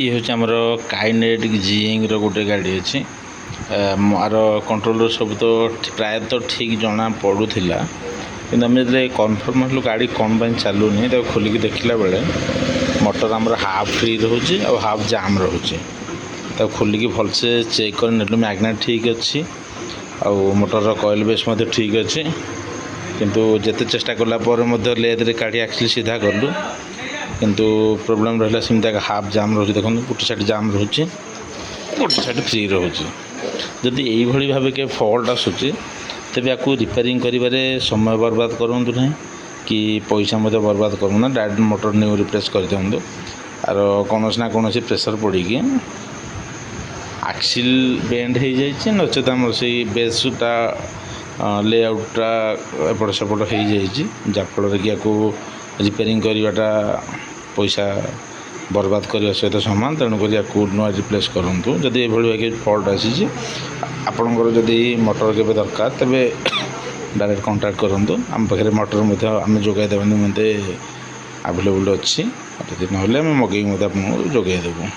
ये हूँ आमर काइनेटिक जीइंग गोटे गाड़ी अच्छी मार कंट्रोलर सब तो प्रायतः ठीक जना पड़ूला कि आम जो कन्फर्म हलु गाड़ी कौन पर चलूनी खोलिक देखला बेले मोटर आमर हाफ फ्री रोचे और हाफ जाम रोचे खोलिक भलसे चेक कर नेलु मैग्नेट ठीक अच्छी आ मोटर कॉइल बेस ठीक अच्छे किंतु जिते चेष्टा कलापर लेदे काढ़ी एक्चुअली सीधा गलु किंतु प्रोब्लेम रहा सेमती हाफ जाम रोचे देखो गोटे साइड जाम रोचे गोटे साइड फ्री रोचे जदि यही भाव के फल्ट आसूँ तेज आपको रिपेयरिंग करिबारे समय बर्बाद करूँ ना कि पैसा मत बर्बाद करूँ डायरेक्ट मोटर न्यू रिप्लेस कर दिंतु आर कौन ना कौन प्रेसर पड़ी आक्सिल बेंड हो जाए नचेत आम से बेसटा लेआउटा एपट सेपट हो जाए जहाँफल कि आपको रिपेयरिंग करवाटा पैसा बर्बाद करने सहित सामान तेणुक आपको नुआ रिप्लेस करूँ जदि ये फल्ट आसी आपणकर जदि मोटर के दरकार तेज डायरेक्ट कांटेक्ट करूँ आम पाखे मोटर आम जोगाईदेवा निमंते आवेलेबल अच्छी ना मगेक आपको जोगाईदेवु।